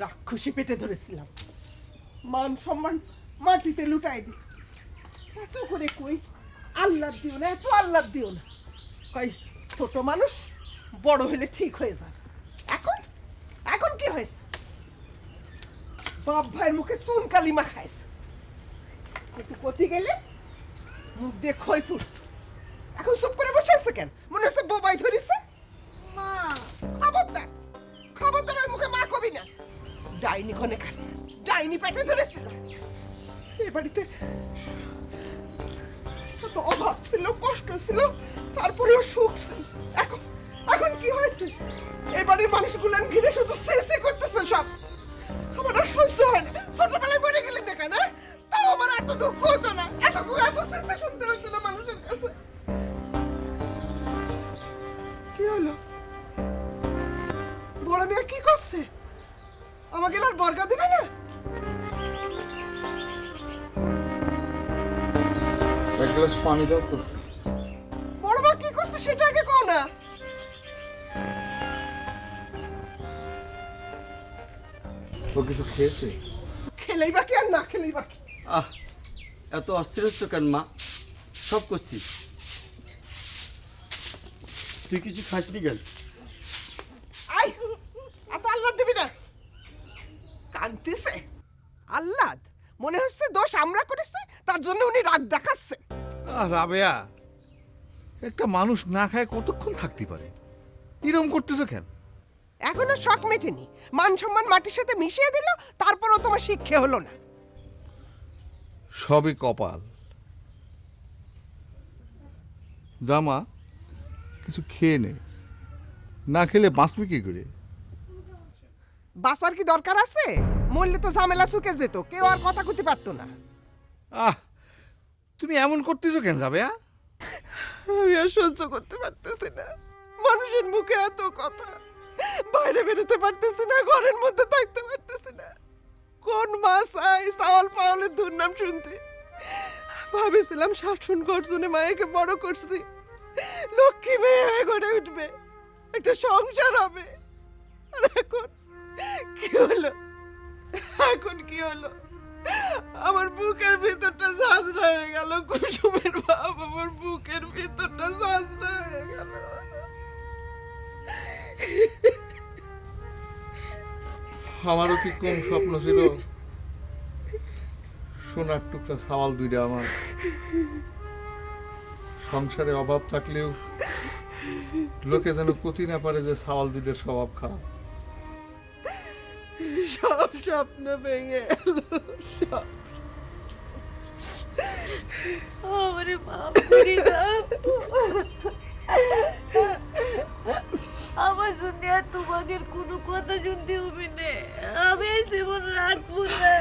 রাক্ষসী পেটে ধরেছিলাম, মান সম্মান মাটিতে লুটাই দি। এত করে কই আল্লাহ দিও না, এত আল্লাহ দিও না, কই ছোট মানুষ বড় হলে ঠিক হয়ে যাবে। এখন এখন কি হয়েছে? বাপ ভাইয়ের মুখে চুন কালিমা খাইছে, কিছু করতে গেলে মুখ দিয়ে খই ফুটতো। এখন চুপ করে বসে আছে কেন? মনে হচ্ছে বোবাই ধরিছে। মা খবরদার, খবরদার ওই মুখে মা কবি না। ডাইনি ঘনে খান, ডাইনি পেটে ধরেছিল। এ বাড়িতে এত অভাব ছিল, কষ্ট ছিল, তারপরেও সুখ ছিল। এখন এখন কি হয়েছে? এই বাড়ির মানুষগুলো ঘিরে শুধু সে করতেছে সব। আমার আর সহ্য হয় না। ছোটবেলায় মরে গেলেন না কেন? তাও আমার এত দুঃখ হতো না, এত এত সে শুনতে হতো না মানুষের কাছে। কি হলো? বড় মেয়ে কি করছে? আমাকে আর বর্গা দিবে না? এক গ্লাস পানি দাও তো। বড় মা কি করছে সেটা আগে কও না। ও কিছু খেয়েছে? খেলেই বাকি আর না খেলেই বাকি। আহ, এত অস্থির হচ্ছ কেন মা? সব করছি। তুই কিছু খাসনি কেন? আই, এত আহ্লাদ দিবি না। কান্তিছে আহ্লাদ, মনে হচ্ছে দোষ আমরা করেছি, তার জন্য উনি রাগ দেখাচ্ছে। রাবেয়া, একটা মানুষ না খায় কতক্ষণ থাকতে পারে? এরকম করতেছো কেন? এখনো শখ মেটেনি, মান সম্মান মাটির সাথে মিশিয়ে দিল, তারপরও তোমার শিক্ষা হলো না। সবই কপাল। জামা কিছু খেয়ে নে, না খেলে বাঁচবি কি করে? বাঁচার কি দরকার আছে? মরলে তো ঝামেলা শুকে যেত, কেউ আর কথা কইতে পারতো না। আহ, তুমি এমন করতেছো কেন রাবেয়া? আমি আর সহ্য করতে পারতেছি না। মানুষের মুখে এত কথা, বাইরে বেরোতে পারতেছি না, ঘরের মধ্যে থাকতে পারতেছি না। কোন মাস আই চাওয়াল পাওয়ালের দুর্নাম শুনতে। ভাবেছিলাম শাসন গর্জনে মায়েকে বড় করছি, লক্ষ্মী মেয়ে হয়ে গড়ে উঠবে, একটা সংসার হবে। আর এখন কি হলো? এখন কি হলো? আমার বুকের ভিতরটা ঝাঁঝরা হয়ে গেল। কুসুমের বাপ, আমার বুকের ভিতরটা ঝাঁঝরা হয়ে গেল। আমারও কি কম স্বপ্ন ছিল? সোনার টুকরা সাওয়াল দুইটা আমার। সংসারে অভাব থাকলেও লোকে যেন কতি না পারে যে সাওয়াল দুইটার স্বভাব খারাপ। সব স্বপ্ন ভেঙে এলো, সব। আমারে মাফ করে দাও। আমার শুনে আর তোমাদের কোনো কথা শুনতে হবে না। আমি এই জীবন রাখবো না।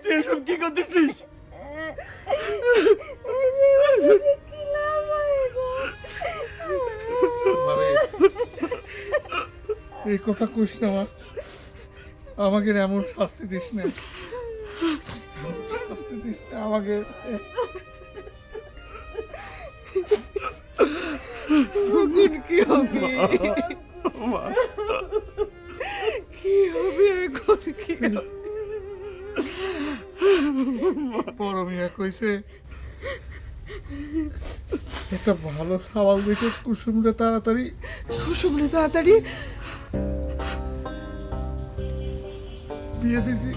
তুই এসব কি করতেছিস? কি লাভ হয়েছে? মানে এই কথা কইস না মা, আমাকে এমন শাস্তি দিস না, শাস্তি দিস না আমাকে। এখন কি হবে? কি হবে এখন? কি হবে? বড় মিয়া কইছে একটা ভালো সাওয়াল দেখে কুসুমরে তাড়াতাড়ি কুসুমরে তাড়াতাড়ি বিয়ে দিতে।